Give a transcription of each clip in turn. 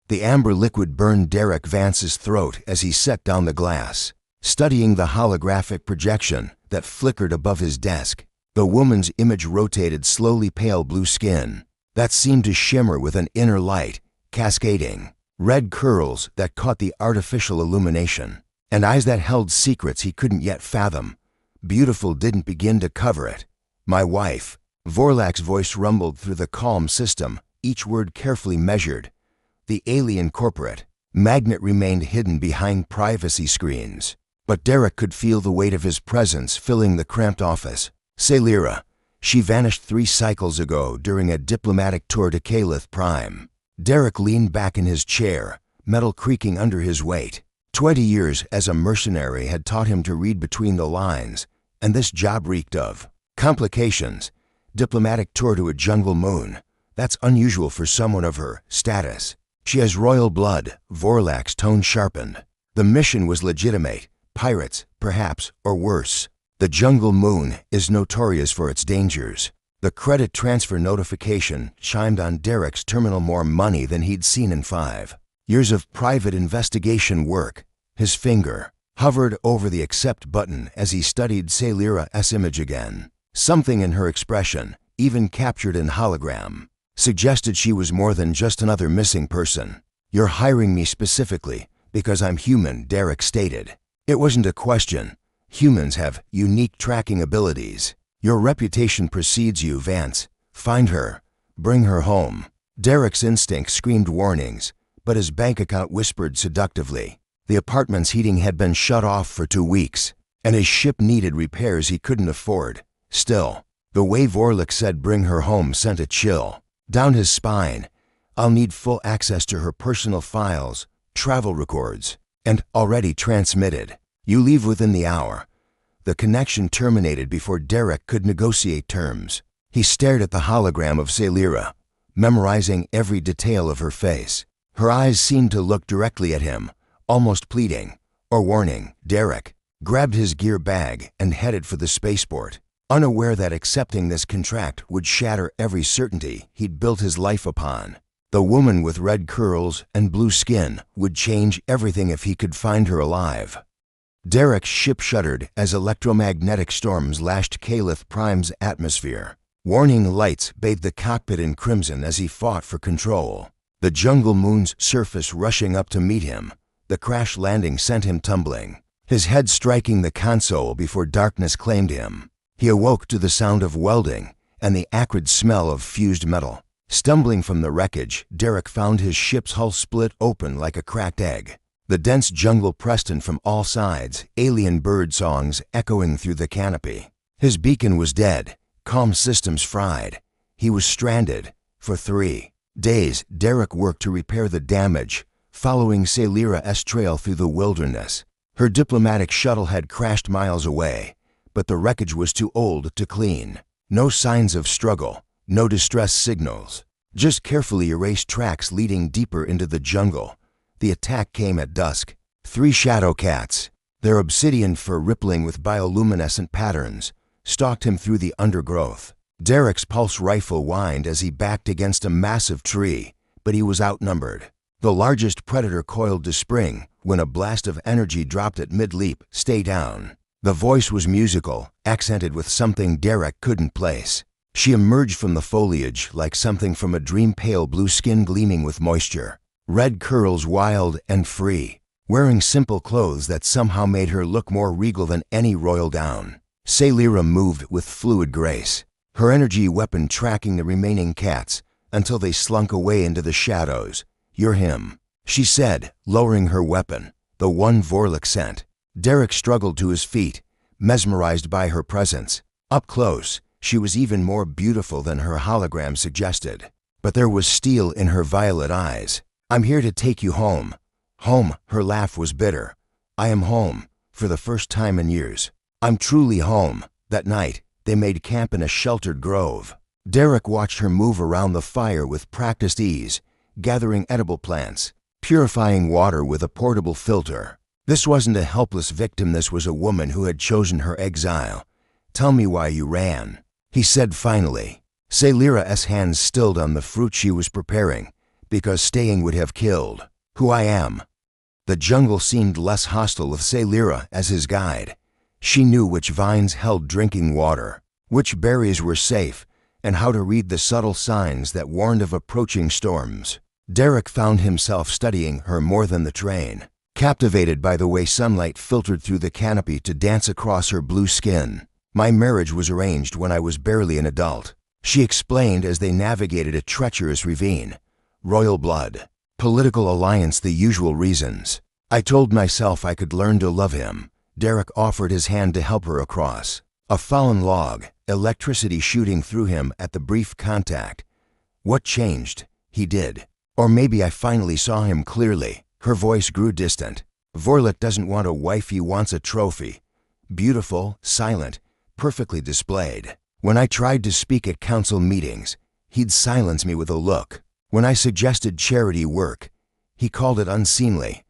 The amber liquid burned Derek Vance's throat as he set down the glass, studying the holographic projection that flickered above his desk. The woman's image rotated slowly, pale blue skin that seemed to shimmer with an inner light, cascading, red curls that caught the artificial illumination, and eyes that held secrets he couldn't yet fathom. Beautiful didn't begin to cover it. My wife. Vorlak's voice rumbled through the calm system, each word carefully measured. The alien corporate magnet remained hidden behind privacy screens, but Derek could feel the weight of his presence filling the cramped office. Celira. She vanished 3 cycles ago during a diplomatic tour to Calith Prime. Derek leaned back in his chair, metal creaking under his weight. 20 years as a mercenary had taught him to read between the lines, and this job reeked of complications. Diplomatic tour to a jungle moon. That's unusual for someone of her status. She has royal blood. Vorlak's tone sharpened. The mission was legitimate. Pirates, perhaps, or worse. The jungle moon is notorious for its dangers. The credit transfer notification chimed on Derek's terminal. More money than he'd seen in 5 years of private investigation work. His finger hovered over the accept button as he studied Celira's image again. Something in her expression, even captured in hologram, suggested she was more than just another missing person. You're hiring me specifically because I'm human, Derek stated. It wasn't a question. Humans have unique tracking abilities. Your reputation precedes you, Vance. Find her. Bring her home. Derek's instinct screamed warnings, but his bank account whispered seductively. The apartment's heating had been shut off for 2 weeks, and his ship needed repairs he couldn't afford. Still, the way Vorlak said bring her home sent a chill down his spine. I'll need full access to her personal files, travel records, and already transmitted. You leave within the hour. The connection terminated before Derek could negotiate terms. He stared at the hologram of Celira, memorizing every detail of her face. Her eyes seemed to look directly at him, almost pleading or warning. Derek grabbed his gear bag and headed for the spaceport, unaware that accepting this contract would shatter every certainty he'd built his life upon. The woman with red curls and blue skin would change everything if he could find her alive. Derek's ship shuddered as electromagnetic storms lashed Calith Prime's atmosphere. Warning lights bathed the cockpit in crimson as he fought for control. The jungle moon's surface rushing up to meet him. The crash landing sent him tumbling, his head striking the console before darkness claimed him. He awoke to the sound of welding and the acrid smell of fused metal. Stumbling from the wreckage, Derek found his ship's hull split open like a cracked egg. The dense jungle pressed in from all sides, alien bird songs echoing through the canopy. His beacon was dead, comm systems fried. He was stranded. For 3 days, Derek worked to repair the damage, following Celira's trail through the wilderness. Her diplomatic shuttle had crashed miles away, but the wreckage was too old to clean. No signs of struggle, no distress signals, just carefully erased tracks leading deeper into the jungle. The attack came at dusk. 3 shadow cats, their obsidian fur rippling with bioluminescent patterns, stalked him through the undergrowth. Derek's pulse rifle whined as he backed against a massive tree, but he was outnumbered. The largest predator coiled to spring when a blast of energy dropped at mid-leap. Stay down. The voice was musical, accented with something Derek couldn't place. She emerged from the foliage like something from a dream, pale blue skin gleaming with moisture. Red curls wild and free, wearing simple clothes that somehow made her look more regal than any royal gown. Celira moved with fluid grace, her energy weapon tracking the remaining cats until they slunk away into the shadows. You're him, she said, lowering her weapon, the one Vorlak sent. Derek struggled to his feet, mesmerized by her presence. Up close, she was even more beautiful than her hologram suggested, but there was steel in her violet eyes. I'm here to take you home. Home, her laugh was bitter. I am home, for the first time in years. I'm truly home. That night, they made camp in a sheltered grove. Derek watched her move around the fire with practiced ease, gathering edible plants, purifying water with a portable filter. This wasn't a helpless victim, this was a woman who had chosen her exile. Tell me why you ran, he said finally. Celira's hands stilled on the fruit she was preparing, because staying would have killed who I am. The jungle seemed less hostile with Celira as his guide. She knew which vines held drinking water, which berries were safe, and how to read the subtle signs that warned of approaching storms. Derek found himself studying her more than the train, captivated by the way sunlight filtered through the canopy to dance across her blue skin. My marriage was arranged when I was barely an adult, she explained as they navigated a treacherous ravine. Royal blood, political alliance, the usual reasons. I told myself I could learn to love him. Derek offered his hand to help her across. A fallen log, electricity shooting through him at the brief contact. What changed? He did. Or maybe I finally saw him clearly. Her voice grew distant. Vorlik doesn't want a wife, he wants a trophy. Beautiful, silent, perfectly displayed. When I tried to speak at council meetings, he'd silence me with a look. When I suggested charity work, he called it unseemly.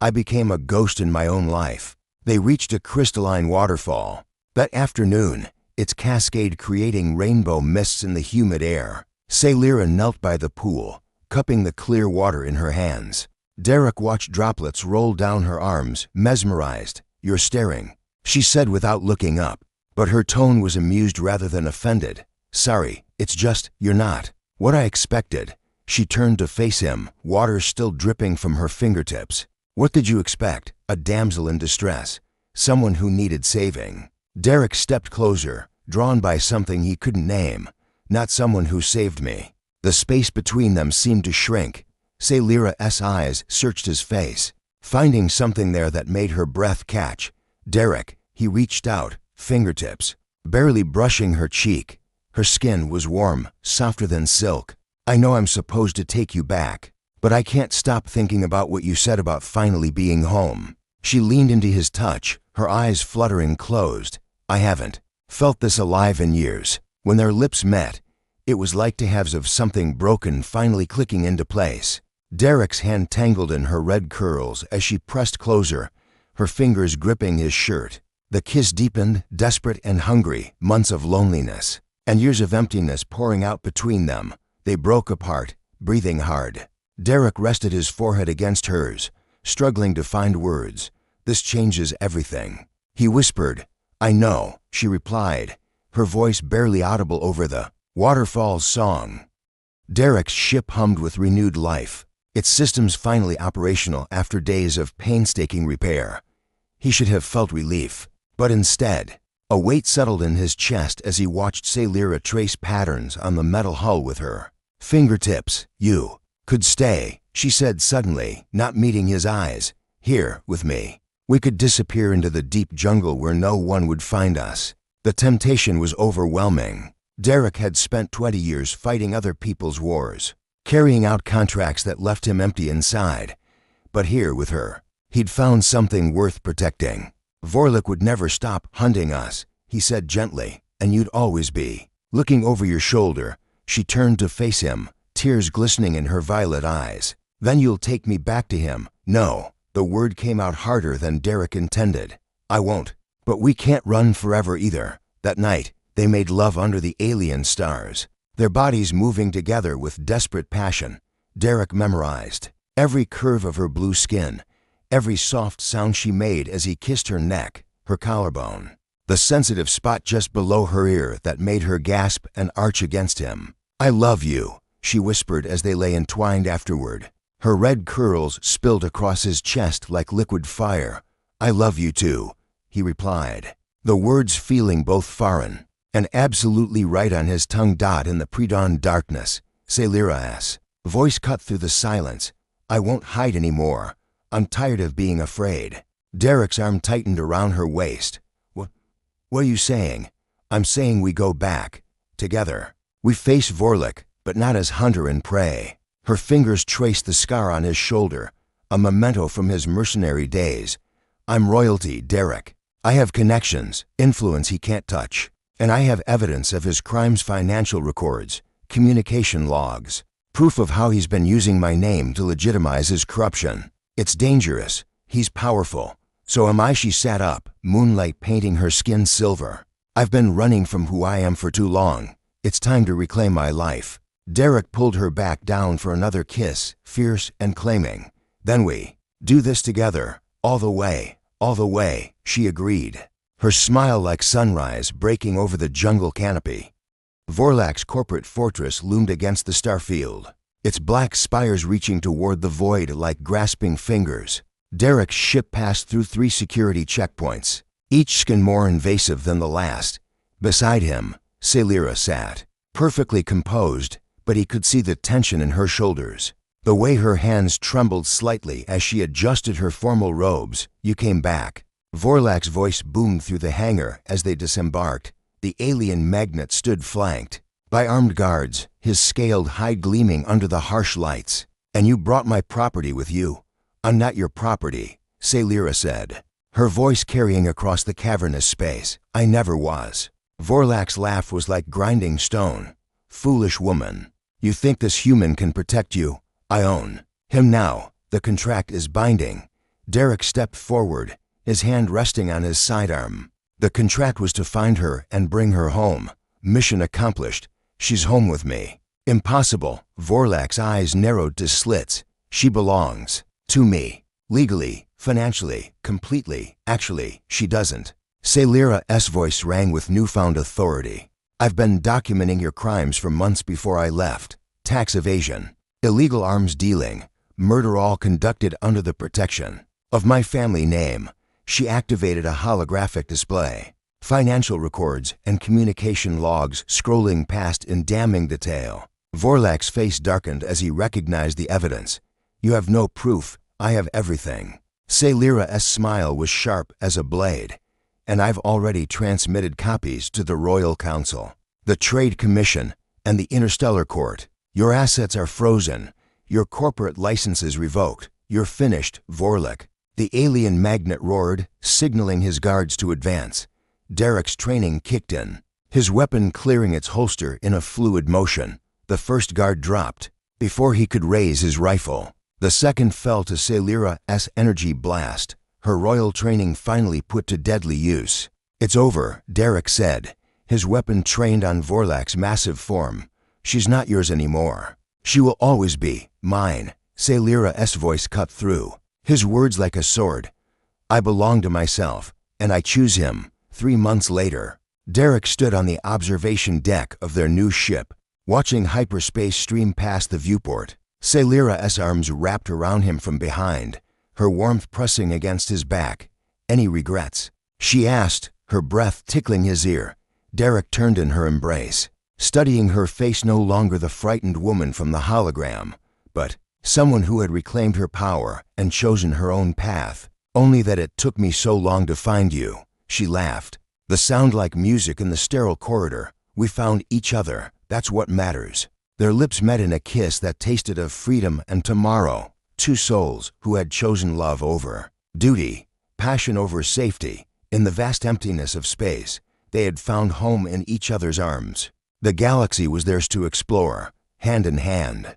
I became a ghost in my own life. They reached a crystalline waterfall. That afternoon, its cascade creating rainbow mists in the humid air. Celira knelt by the pool, cupping the clear water in her hands. Derek watched droplets roll down her arms, mesmerized. You're staring, she said without looking up, but her tone was amused rather than offended. Sorry, it's just, you're not what I expected. She turned to face him, water still dripping from her fingertips. What did you expect? A damsel in distress, someone who needed saving. Derek stepped closer, drawn by something he couldn't name. Not someone who saved me. The space between them seemed to shrink. Celira's eyes searched his face, finding something there that made her breath catch. Derek, he reached out, fingertips, barely brushing her cheek. Her skin was warm, softer than silk. I know I'm supposed to take you back, but I can't stop thinking about what you said about finally being home. She leaned into his touch, her eyes fluttering closed. I haven't felt this alive in years. When their lips met, it was like two halves of something broken finally clicking into place. Derek's hand tangled in her red curls as she pressed closer, her fingers gripping his shirt. The kiss deepened, desperate and hungry, months of loneliness, and years of emptiness pouring out between them. They broke apart, breathing hard. Derek rested his forehead against hers, struggling to find words. This changes everything. He whispered. I know, she replied, her voice barely audible over the waterfall's song. Derek's ship hummed with renewed life, its systems finally operational after days of painstaking repair. He should have felt relief, but instead, a weight settled in his chest as he watched Celira trace patterns on the metal hull with her fingertips. You could stay, she said suddenly, not meeting his eyes. Here, with me. We could disappear into the deep jungle where no one would find us. The temptation was overwhelming. Derek had spent 20 years fighting other people's wars, carrying out contracts that left him empty inside. But here with her, he'd found something worth protecting. Vorlik would never stop hunting us, he said gently, and you'd always be. Looking over your shoulder, she turned to face him, tears glistening in her violet eyes. Then you'll take me back to him. No, the word came out harder than Derek intended. I won't. But we can't run forever either. That night, they made love under the alien stars, their bodies moving together with desperate passion. Derek memorized every curve of her blue skin, every soft sound she made as he kissed her neck, her collarbone, the sensitive spot just below her ear that made her gasp and arch against him. I love you, she whispered as they lay entwined afterward. Her red curls spilled across his chest like liquid fire. I love you too, he replied, the words feeling both foreign and absolutely right on his tongue. In the pre-dawn darkness, Celira's voice cut through the silence. I won't hide anymore. I'm tired of being afraid. Derek's arm tightened around her waist. What are you saying? I'm saying we go back. Together. We face Vorlik, but not as hunter and prey. Her fingers traced the scar on his shoulder, a memento from his mercenary days. I'm royalty, Derek. I have connections, influence he can't touch. And I have evidence of his crimes, financial records, communication logs, proof of how he's been using my name to legitimize his corruption. It's dangerous. He's powerful. So am I. She sat up, moonlight painting her skin silver. I've been running from who I am for too long. It's time to reclaim my life. Derek pulled her back down for another kiss, fierce and claiming. Then we do this together, all the way, she agreed, her smile like sunrise breaking over the jungle canopy. Vorlak's corporate fortress loomed against the starfield, its black spires reaching toward the void like grasping fingers. Derek's ship passed through 3 security checkpoints, each skin more invasive than the last. Beside him, Celira sat, perfectly composed, but he could see the tension in her shoulders, the way her hands trembled slightly as she adjusted her formal robes. You came back. Vorlak's voice boomed through the hangar as they disembarked. The alien magnet stood flanked by armed guards, his scaled hide gleaming under the harsh lights. And you brought my property with you. I'm not your property, Celira said, her voice carrying across the cavernous space. I never was. Vorlak's laugh was like grinding stone. Foolish woman. You think this human can protect you? I own him now. The contract is binding. Derek stepped forward, his hand resting on his sidearm. The contract was to find her and bring her home. Mission accomplished. She's home with me. Impossible. Vorlak's eyes narrowed to slits. She belongs to me. Legally, financially, completely. Actually, she doesn't. Celira's voice rang with newfound authority. I've been documenting your crimes for months before I left. Tax evasion, illegal arms dealing, murder, all conducted under the protection of my family name. She activated a holographic display, financial records and communication logs scrolling past in damning detail. Vorlak's face darkened as he recognized the evidence. You have no proof. I have everything. Celira's smile was sharp as a blade. And I've already transmitted copies to the Royal Council, the Trade Commission, and the Interstellar Court. Your assets are frozen, your corporate licenses revoked. You're finished, Vorlak. The alien magnet roared, signaling his guards to advance. Derek's training kicked in, his weapon clearing its holster in a fluid motion. The first guard dropped before he could raise his rifle. The second fell to Celira's energy blast, her royal training finally put to deadly use. It's over, Derek said, his weapon trained on Vorlak's massive form. She's not yours anymore. She will always be mine. Celira's voice cut through, his words like a sword. I belong to myself, and I choose him. 3 months later, Derek stood on the observation deck of their new ship, watching hyperspace stream past the viewport. Celira's arms wrapped around him from behind, her warmth pressing against his back. Any regrets? She asked, her breath tickling his ear. Derek turned in her embrace, studying her face, no longer the frightened woman from the hologram, but someone who had reclaimed her power and chosen her own path. Only that it took me so long to find you, she laughed, the sound like music in the sterile corridor. We found each other, that's what matters. Their lips met in a kiss that tasted of freedom and tomorrow. 2 souls who had chosen love over duty, passion over safety. In the vast emptiness of space, they had found home in each other's arms. The galaxy was theirs to explore, hand in hand.